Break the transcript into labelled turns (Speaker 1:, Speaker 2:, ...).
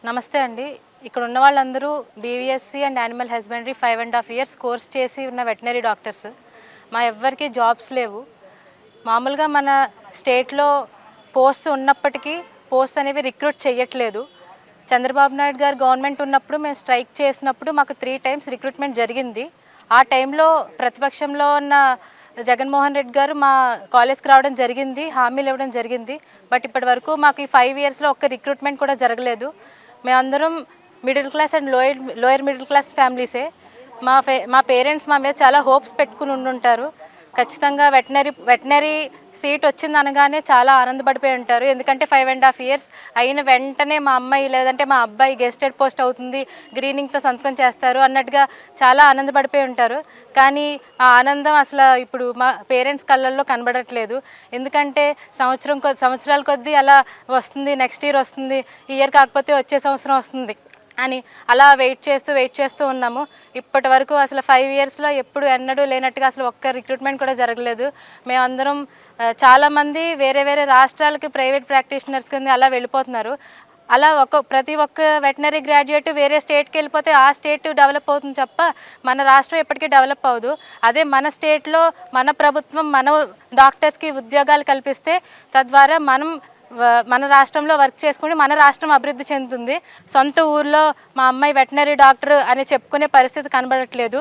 Speaker 1: నమస్తే అండి. ఇక్కడ ఉన్న వాళ్ళందరూ BVSc and animal husbandry 5.5 years course చేసి ఉన్న వెటనరీ డాక్టర్స్. మా ఎవ్వరికి జాబ్స్ లేవు. మామూలుగా మన స్టేట్లో పోస్ట్ ఉన్నప్పటికీ పోస్ట్ అనేవి రిక్రూట్ చేయట్లేదు. చంద్రబాబు నాయుడు గారు గవర్నమెంట్ ఉన్నప్పుడు మేము స్ట్రైక్ చేసినప్పుడు మాకు 3 టైమ్స్ రిక్రూట్మెంట్ జరిగింది. ఆ టైంలో ప్రతిపక్షంలో ఉన్న జగన్మోహన్ రెడ్డి గారు మా కాలేజ్కి రావడం జరిగింది, హామీలు ఇవ్వడం జరిగింది. బట్ ఇప్పటి వరకు మాకు ఈ 5 ఇయర్స్లో ఒక్క రిక్రూట్మెంట్ కూడా జరగలేదు. మేమందరం middle class and lower middle class ఫ్యామిలీసే. మా పేరెంట్స్ మా మీద చాలా హోప్స్ పెట్టుకుని ఉండుంటారు. ఖచ్చితంగా వెటనరీ సీట్ వచ్చింది అనగానే చాలా ఆనందపడిపోయి ఉంటారు. ఎందుకంటే 5.5 ఇయర్స్ అయిన వెంటనే మా అమ్మాయి లేదంటే మా అబ్బాయి గెస్టెడ్ పోస్ట్ అవుతుంది, గ్రీనింగ్తో సంతకం చేస్తారు అన్నట్టుగా చాలా ఆనందపడిపోయి ఉంటారు. కానీ ఆ ఆనందం అసలు ఇప్పుడు మా పేరెంట్స్ కళ్ళల్లో కనబడట్లేదు. ఎందుకంటే సంవత్సరాల కొద్దీ అలా వస్తుంది, నెక్స్ట్ ఇయర్ వస్తుంది, ఈ ఇయర్ కాకపోతే వచ్చే సంవత్సరం వస్తుంది అని అలా వెయిట్ చేస్తూ ఉన్నాము. ఇప్పటి వరకు అసలు 5 ఇయర్స్లో ఎప్పుడు ఎన్నడూ లేనట్టుగా అసలు ఒక్క రిక్రూట్మెంట్ కూడా జరగలేదు. మేమందరం చాలామంది వేరే వేరే రాష్ట్రాలకి ప్రైవేట్ ప్రాక్టీషనర్స్ కింద అలా వెళ్ళిపోతున్నారు. అలా ప్రతి ఒక్క వెటనరీ గ్రాడ్యుయేట్ వేరే స్టేట్కి వెళ్ళిపోతే ఆ స్టేట్ డెవలప్ అవుతుంది తప్ప మన రాష్ట్రం ఎప్పటికీ డెవలప్ అవ్వదు. అదే మన స్టేట్లో మన ప్రభుత్వం మన డాక్టర్స్కి ఉద్యోగాలు కల్పిస్తే తద్వారా మన రాష్ట్రంలో వర్క్ చేసుకుని మన రాష్ట్రం అభివృద్ధి చెందుతుంది. సొంత ఊర్లో మా అమ్మాయి వెటనరీ డాక్టర్ అని చెప్పుకునే పరిస్థితి కనబడట్లేదు.